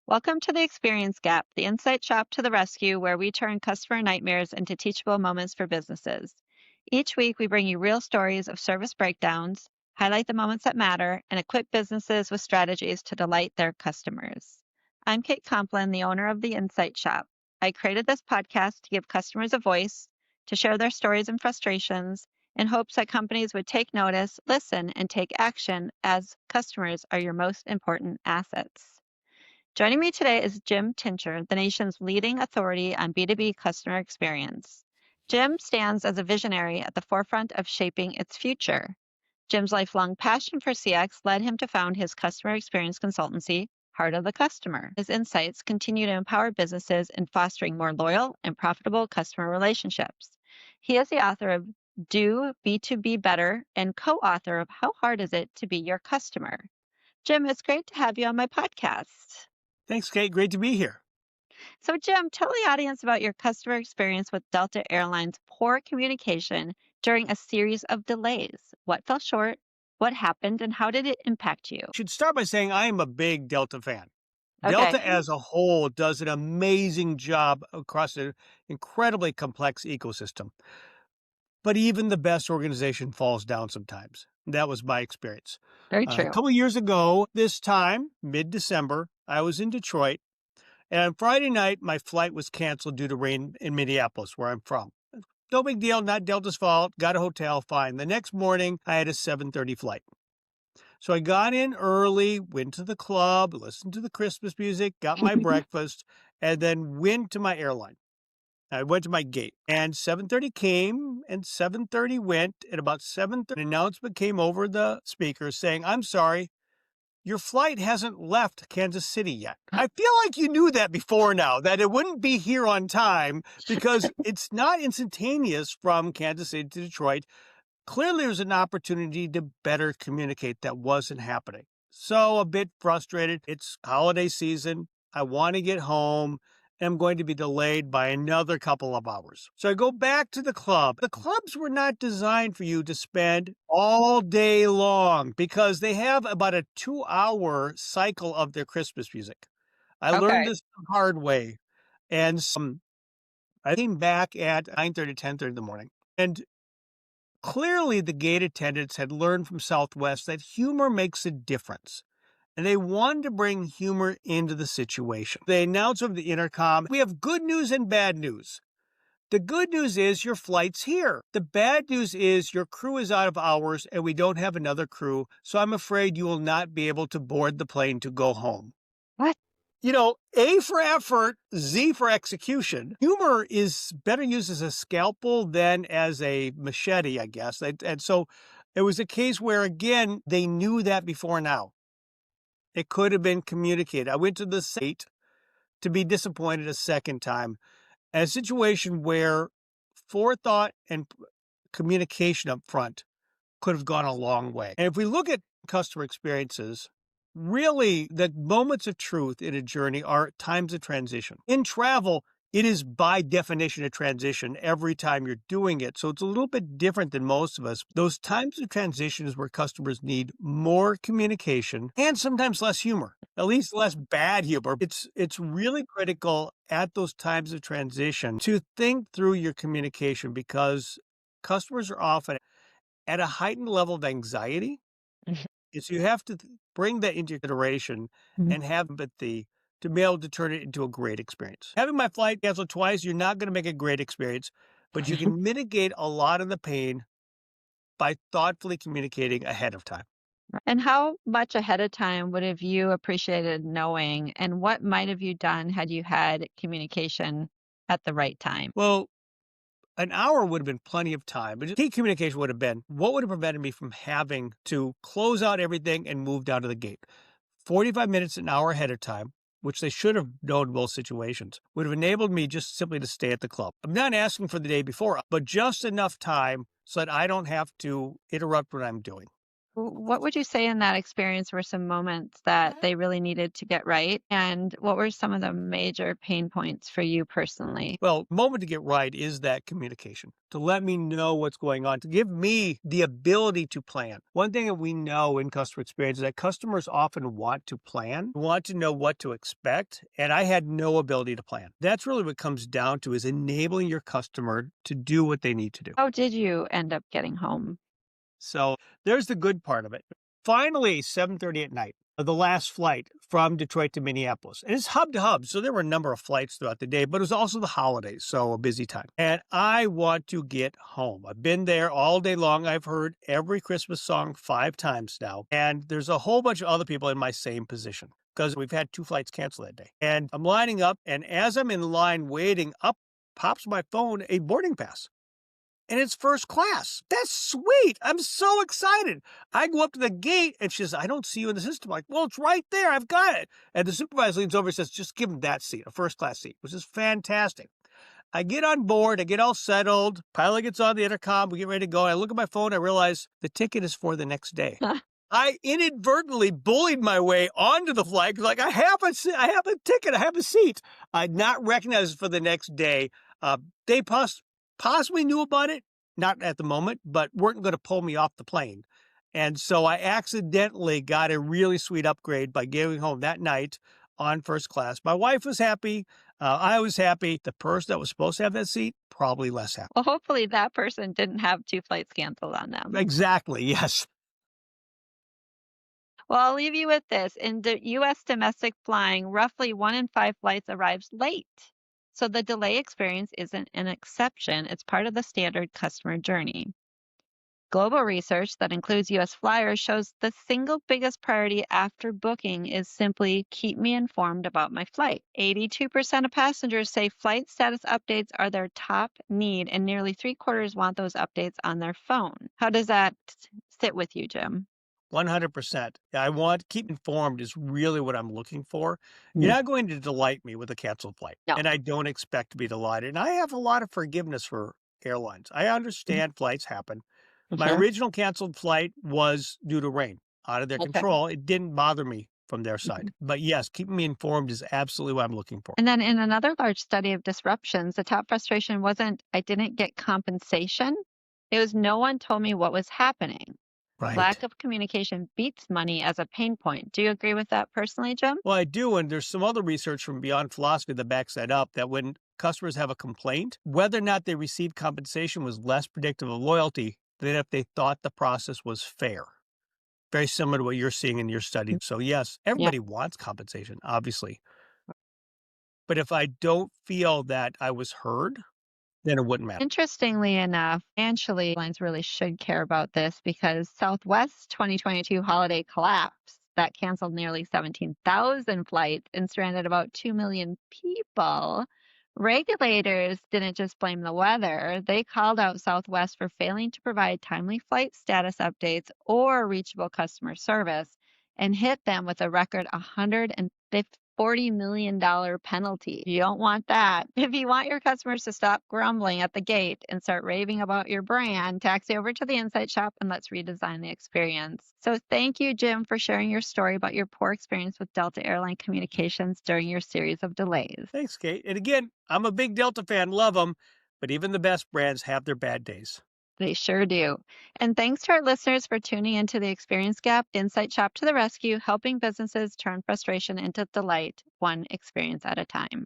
Welcome to the Experience Gap, the insight shop to the rescue where we turn customer nightmares into teachable moments for businesses. Each week, we bring you real stories of service breakdowns, highlight the moments that matter, and equip businesses with strategies to delight their customers. I'm Kate Complin, the owner of the Insight Shop. I created this podcast to give customers a voice, to share their stories and frustrations, in hopes that companies would take notice, listen, and take action as customers are your most important assets. Joining me today is Jim Tincher, the nation's leading authority on B2B customer experience. Jim stands as a visionary at the forefront of shaping its future. Jim's lifelong passion for CX led him to found his customer experience consultancy, Heart of the Customer. His insights continue to empower businesses in fostering more loyal and profitable customer relationships. He is the author of Do B2B Better and co-author of How Hard Is It to Be Your Customer? Jim, it's great to have you on my podcast. Thanks, Kate. Great to be here. So, Jim, tell the audience about your customer experience with Delta Airlines' poor communication during a series of delays. What fell short? What happened? And how did it impact you? Should start by saying I am a big Delta fan. Okay. Delta as a whole does an amazing job across an incredibly complex ecosystem. But even the best organization falls down sometimes. That was my experience. Very A true. couple years ago, this time, mid-December, I was in Detroit. And on Friday night, my flight was canceled due to rain in Minneapolis, where I'm from. No big deal, not Delta's fault. Got a hotel, fine. The next morning, I had a 7:30 flight. So I got in early, went to the club, listened to the Christmas music, got my breakfast, and then went to my airline. I went to my gate, and 7:30 came and 7:30 went. At about 7:30, an announcement came over the speaker saying, "I'm sorry, your flight hasn't left Kansas City yet." I feel like you knew that before now, that it wouldn't be here on time because it's not instantaneous from Kansas City to Detroit. Clearly, there's an opportunity to better communicate that wasn't happening. So a bit frustrated. It's holiday season. I want to get home. And I'm going to be delayed by another couple of hours. So I go back to the club. The clubs were not designed for you to spend all day long because they have about a 2-hour cycle of their Christmas music. I learned Okay. this the hard way. And I came back at 9:30, 10:30 in the morning. And clearly, the gate attendants had learned from Southwest that humor makes a difference, and they wanted to bring humor into the situation. They announced over the intercom, "We have good news and bad news. The good news is your flight's here. The bad news is your crew is out of hours and we don't have another crew, so I'm afraid you will not be able to board the plane to go home." What? A for effort, Z for execution. Humor is better used as a scalpel than as a machete, I guess. And so it was a case where, again, they knew that before now. It could have been communicated. I went to the state to be disappointed a second time. A situation where forethought and communication up front could have gone a long way. And if we look at customer experiences, really the moments of truth in a journey are times of transition. In travel, it is by definition a transition every time you're doing it. So it's a little bit different than most of us. Those times of transition is where customers need more communication and sometimes less humor, at least less bad humor. It's really critical at those times of transition to think through your communication because customers are often at a heightened level of anxiety. So you have to bring that into consideration Mhm. and have empathy to be able to turn it into a great experience. Having my flight canceled twice, you're not going to make a great experience, but you can mitigate a lot of the pain by thoughtfully communicating ahead of time. And how much ahead of time would have you appreciated knowing, and what might have you done had you had communication at the right time? Well, an hour would have been plenty of time, but key communication would have been what would have prevented me from having to close out everything and move down to the gate. 45 minutes, an hour ahead of time, which they should have known in both situations, would have enabled me just simply to stay at the club. I'm not asking for the day before, but just enough time so that I don't have to interrupt what I'm doing. What would you say in that experience were some moments that they really needed to get right? And what were some of the major pain points for you personally? Well, moment to get right is that communication, to let me know what's going on, to give me the ability to plan. One thing that we know in customer experience is that customers often want to plan, want to know what to expect, and I had no ability to plan. That's really what it comes down to is enabling your customer to do what they need to do. How did you end up getting home? So there's the good part of it. Finally, 7:30 at night, the last flight from Detroit to Minneapolis. And it's hub to hub. So there were a number of flights throughout the day, but it was also the holidays. So a busy time. And I want to get home. I've been there all day long. I've heard every Christmas song 5 times now. And there's a whole bunch of other people in my same position because we've had 2 flights canceled that day. And I'm lining up. And as I'm in line waiting, up pops my phone a boarding pass and it's first class. That's sweet. I'm so excited. I go up to the gate and she says, I don't see you in the system. I'm like, well, it's right there. I've got it. And the supervisor leans over and says, just give him that seat, a first class seat, which is fantastic. I get on board, I get all settled. Pilot gets on the intercom, we get ready to go. I look at my phone, I realize the ticket is for the next day. I inadvertently bullied my way onto the flight because, like, I have a ticket, I have a seat. I'd not recognized it for the next day. They possibly knew about it, not at the moment, but weren't going to pull me off the plane. And so I accidentally got a really sweet upgrade by getting home that night on first class. My wife was happy. I was happy. The person that was supposed to have that seat, probably less happy. Well, hopefully that person didn't have 2 flights canceled on them. Exactly. Yes. Well, I'll leave you with this. In the US domestic flying, roughly 1 in 5 flights arrives late. So the delay experience isn't an exception, it's part of the standard customer journey. Global research that includes US flyers shows the single biggest priority after booking is simply keep me informed about my flight. 82% of passengers say flight status updates are their top need, and nearly 3/4 want those updates on their phone. How does that sit with you, Jim? 100%. I want keep informed is really what I'm looking for. You're Mm. not going to delight me with a canceled flight, No. and I don't expect to be delighted. And I have a lot of forgiveness for airlines. I Mhm. understand flights happen. My Sure. original canceled flight was due to rain, out of their Okay. control. It didn't bother me from their Mhm. side. But yes, keeping me informed is absolutely what I'm looking for. And then in another large study of disruptions, the top frustration wasn't I didn't get compensation. It was no one told me what was happening. Right. Lack of communication beats money as a pain point. Do you agree with that personally, Jim? Well, I do. And there's some other research from Beyond Philosophy that backs that up that when customers have a complaint, whether or not they receive compensation was less predictive of loyalty than if they thought the process was fair. Very similar to what you're seeing in your study. Mm. So, yes, Yeah. everybody wants compensation, obviously. But if I don't feel that I was heard, then it wouldn't matter. Interestingly enough, financially, airlines really should care about this because Southwest's 2022 holiday collapse that canceled nearly 17,000 flights and stranded about 2 million people. Regulators didn't just blame the weather. They called out Southwest for failing to provide timely flight status updates or reachable customer service and hit them with a record $140 million penalty. You don't want that. If you want your customers to stop grumbling at the gate and start raving about your brand, taxi over to the Insight Shop and let's redesign the experience. So thank you, Jim, for sharing your story about your poor experience with Delta Airline Communications during your series of delays. Thanks, Kate. And again, I'm a big Delta fan, love them, but even the best brands have their bad days. They sure do. And thanks to our listeners for tuning into the Experience Gap Insight Shop to the rescue, helping businesses turn frustration into delight, one experience at a time.